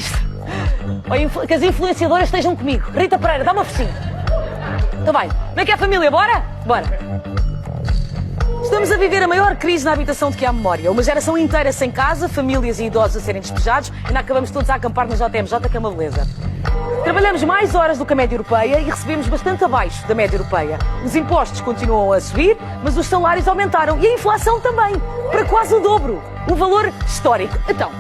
Primeiro-Ministro. Que as influenciadoras estejam comigo. Rita Pereira, dá uma focinha. Então vai. Como é que é a família? Bora? Bora. Estamos a viver a maior crise na habitação de que há memória. Uma geração inteira sem casa, famílias e idosos a serem despejados, e ainda acabamos todos a acampar na JMJ, que é uma beleza. Trabalhamos mais horas do que a média europeia e recebemos bastante abaixo da média europeia. Os impostos continuam a subir, mas os salários aumentaram e a inflação também, para quase o dobro. Um valor histórico. Então,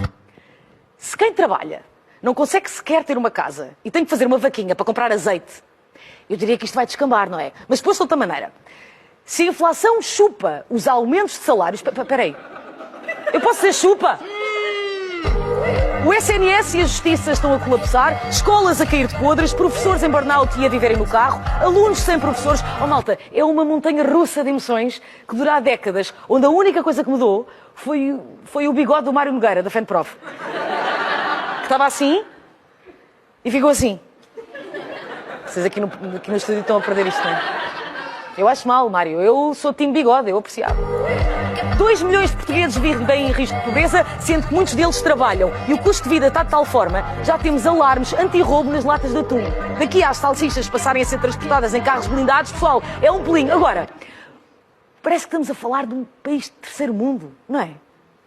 se quem trabalha não consegue sequer ter uma casa e tem que fazer uma vaquinha para comprar azeite, eu diria que isto vai descambar, não é? Mas depois de outra maneira. Se a inflação chupa os aumentos de salários... Espera aí. Eu posso dizer chupa? O SNS e a Justiça estão a colapsar, escolas a cair de podres, professores em burnout e a viverem no carro, alunos sem professores... Oh, malta, é uma montanha russa de emoções que dura há décadas, onde a única coisa que mudou foi o bigode do Mário Nogueira, da FENPROF. Que estava assim e ficou assim. Vocês aqui no estúdio estão a perder isto, não é? Eu acho mal, Mário. Eu sou time bigode, eu apreciava. 2 milhões de portugueses vivem em risco de pobreza, sendo que muitos deles trabalham. E o custo de vida está de tal forma, já temos alarmes anti-roubo nas latas de atum. Daqui às salsichas passarem a ser transportadas em carros blindados, pessoal, é um pelinho. Agora, parece que estamos a falar de um país de terceiro mundo, não é?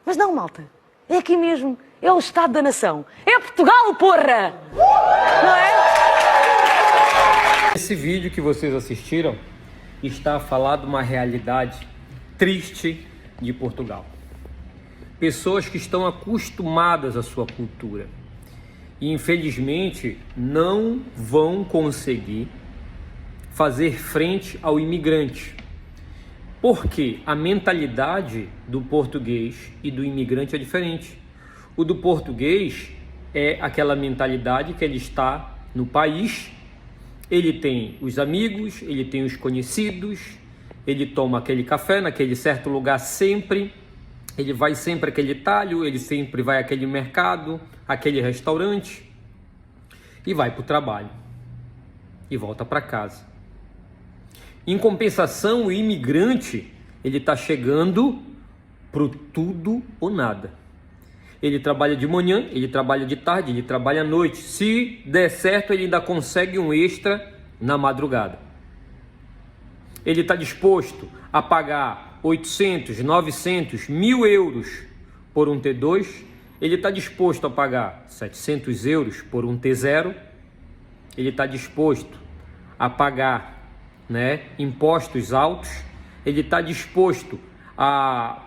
Mas não, malta. É aqui mesmo. É o Estado da Nação. É Portugal, porra! Não é? Esse vídeo que vocês assistiram está a falar de uma realidade triste de Portugal. Pessoas que estão acostumadas à sua cultura e, infelizmente, não vão conseguir fazer frente ao imigrante. Porque a mentalidade do português e do imigrante é diferente. O do português é aquela mentalidade que ele está no país, ele tem os amigos, ele tem os conhecidos, ele toma aquele café naquele certo lugar sempre, ele vai sempre àquele talho, ele sempre vai àquele mercado, àquele restaurante e vai para o trabalho e volta para casa. Em compensação, o imigrante, ele está chegando pro tudo ou nada. Ele trabalha de manhã, ele trabalha de tarde, ele trabalha à noite. Se der certo, ele ainda consegue um extra na madrugada. Ele está disposto a pagar 800, 900, 1.000 euros por um T2. Ele está disposto a pagar 700 euros por um T0. Ele está disposto a pagar, impostos altos. Ele está disposto a,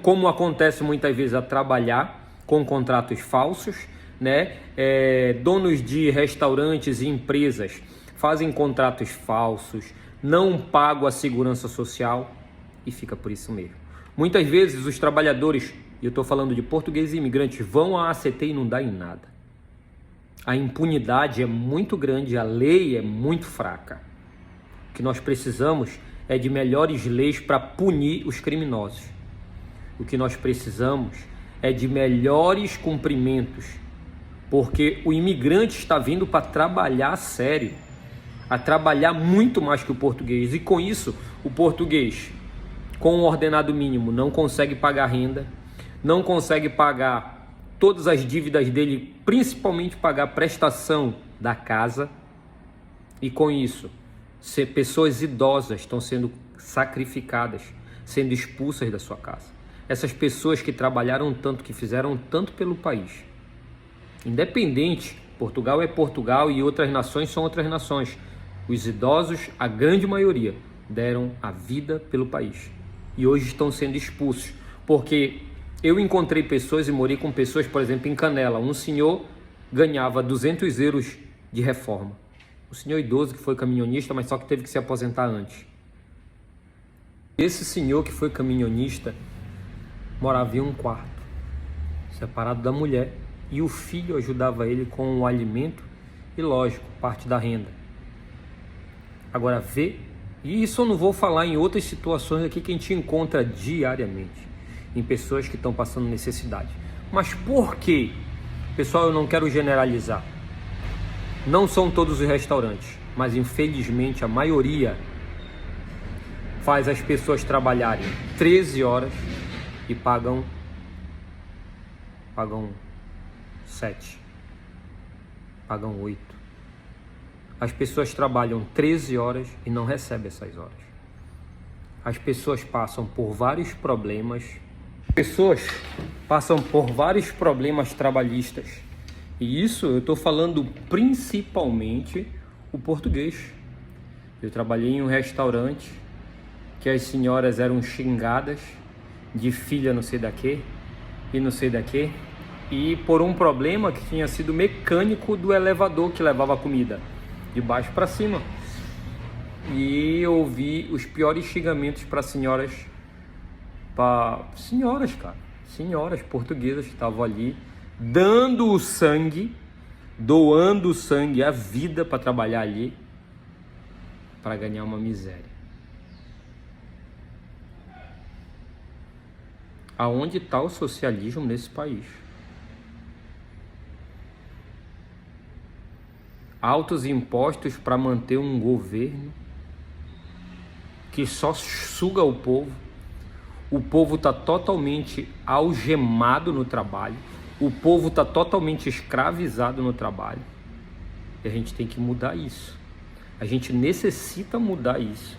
como acontece muitas vezes, a trabalhar com contratos falsos, donos de restaurantes e empresas fazem contratos falsos, não pagam a segurança social e fica por isso mesmo. Muitas vezes os trabalhadores, e eu estou falando de portugueses e imigrantes, vão à ACT e não dá em nada. A impunidade é muito grande, a lei é muito fraca. O que nós precisamos é de melhores leis para punir os criminosos. O que nós precisamos é de melhores cumprimentos, porque o imigrante está vindo para trabalhar a sério, a trabalhar muito mais que o português, e com isso o português, com o ordenado mínimo, não consegue pagar renda, não consegue pagar todas as dívidas dele, principalmente pagar a prestação da casa, e com isso pessoas idosas estão sendo sacrificadas, sendo expulsas da sua casa. Essas pessoas que trabalharam tanto, que fizeram tanto pelo país. Independente, Portugal é Portugal e outras nações são outras nações. Os idosos, a grande maioria, deram a vida pelo país. E hoje estão sendo expulsos. Porque eu encontrei pessoas e morei com pessoas, por exemplo, em Canela. Um senhor ganhava 200 euros de reforma. O senhor idoso que foi caminhonista, mas só que teve que se aposentar antes. Esse senhor que foi caminhonista morava em um quarto, separado da mulher, e o filho ajudava ele com o alimento e, lógico, parte da renda. Agora vê, e isso eu não vou falar em outras situações aqui que a gente encontra diariamente, em pessoas que estão passando necessidade. Mas por quê? Pessoal, eu não quero generalizar. Não são todos os restaurantes, mas infelizmente a maioria faz as pessoas trabalharem 13 horas e pagam 7. Pagam 8. As pessoas trabalham 13 horas e não recebem essas horas. As pessoas passam por vários problemas. Trabalhistas. E isso eu estou falando principalmente o português. Eu trabalhei em um restaurante que as senhoras eram xingadas de filha não sei daqui e não sei daqui, e por um problema que tinha sido mecânico do elevador que levava a comida de baixo para cima. E eu ouvi os piores xingamentos para senhoras portuguesas que estavam ali dando o sangue, doando o sangue, a vida para trabalhar ali, para ganhar uma miséria. Aonde está o socialismo nesse país? Altos impostos para manter um governo que só suga o povo. O povo está totalmente algemado no trabalho. O povo está totalmente escravizado no trabalho. E a gente tem que mudar isso. A gente necessita mudar isso.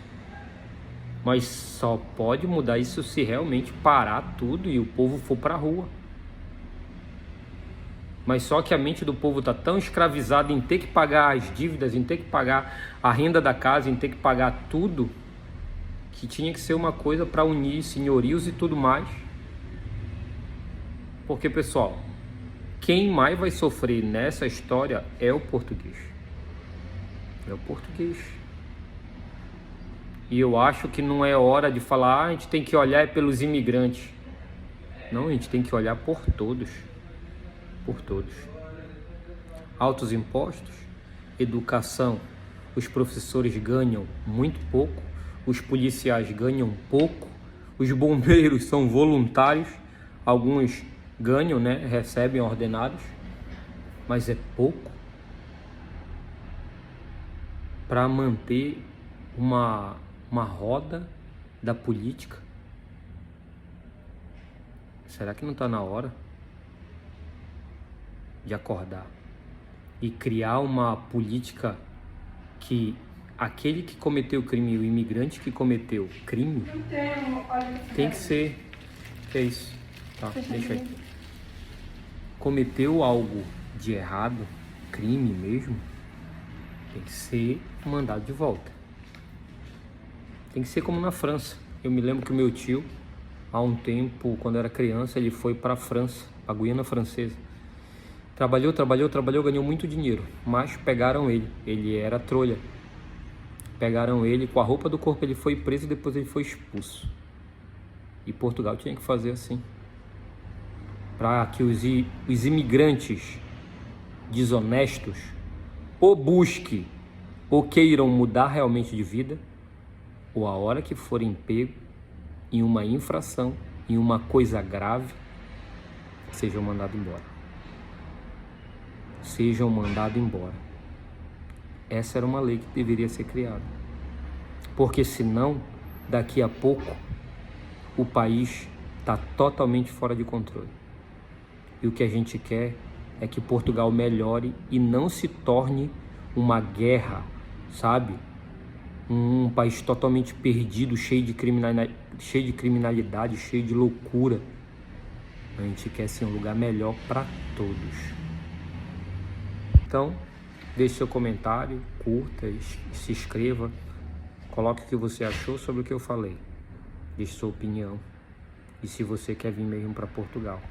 Mas só pode mudar isso se realmente parar tudo e o povo for para a rua. Mas só que a mente do povo está tão escravizada em ter que pagar as dívidas, em ter que pagar a renda da casa, em ter que pagar tudo, que tinha que ser uma coisa para unir senhorios e tudo mais. Porque, pessoal, quem mais vai sofrer nessa história é o português. É o português. E eu acho que não é hora de falar, a gente tem que olhar pelos imigrantes. Não, a gente tem que olhar por todos. Por todos. Altos impostos, educação, os professores ganham muito pouco, os policiais ganham pouco, os bombeiros são voluntários, alguns ganham, né, recebem ordenados, mas é pouco para manter uma roda da política. Será que não está na hora de acordar e criar uma política que aquele que cometeu crime, o imigrante que cometeu crime, tem que ser... Que é isso? Tá, deixa aí. Cometeu algo de errado, crime mesmo, tem que ser mandado de volta. Tem que ser como na França. Eu me lembro que o meu tio, há um tempo, quando eu era criança, ele foi para a França, a Guiana Francesa. Trabalhou, ganhou muito dinheiro, mas pegaram ele. Ele era trolha. Pegaram ele com a roupa do corpo, ele foi preso e depois ele foi expulso. E Portugal tinha que fazer assim. Para que os imigrantes desonestos ou busquem ou queiram mudar realmente de vida, ou a hora que forem pego em uma infração, em uma coisa grave, sejam mandados embora. Sejam mandados embora. Essa era uma lei que deveria ser criada. Porque senão, daqui a pouco, o país está totalmente fora de controle. E o que a gente quer é que Portugal melhore e não se torne uma guerra, sabe? Um país totalmente perdido, cheio de criminalidade, cheio de loucura. A gente quer ser um lugar melhor para todos. Então, deixe seu comentário, curta, se inscreva, coloque o que você achou sobre o que eu falei. Deixe sua opinião. E se você quer vir mesmo para Portugal,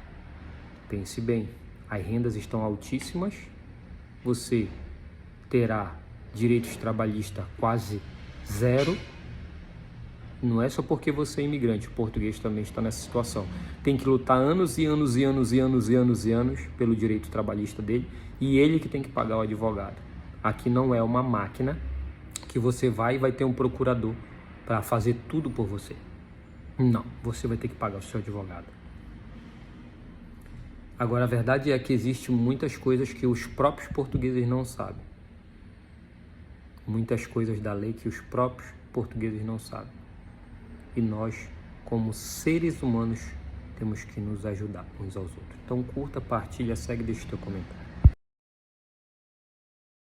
pense bem, as rendas estão altíssimas, você terá direitos trabalhistas quase zero. Não é só porque você é imigrante, o português também está nessa situação. Tem que lutar anos e anos e anos e anos e anos e anos pelo direito trabalhista dele, e ele que tem que pagar o advogado. Aqui não é uma máquina que você vai ter um procurador para fazer tudo por você. Não, você vai ter que pagar o seu advogado. Agora, a verdade é que existem muitas coisas que os próprios portugueses não sabem. Muitas coisas da lei que os próprios portugueses não sabem. E nós, como seres humanos, temos que nos ajudar uns aos outros. Então curta, partilha, segue, deixa o teu comentário.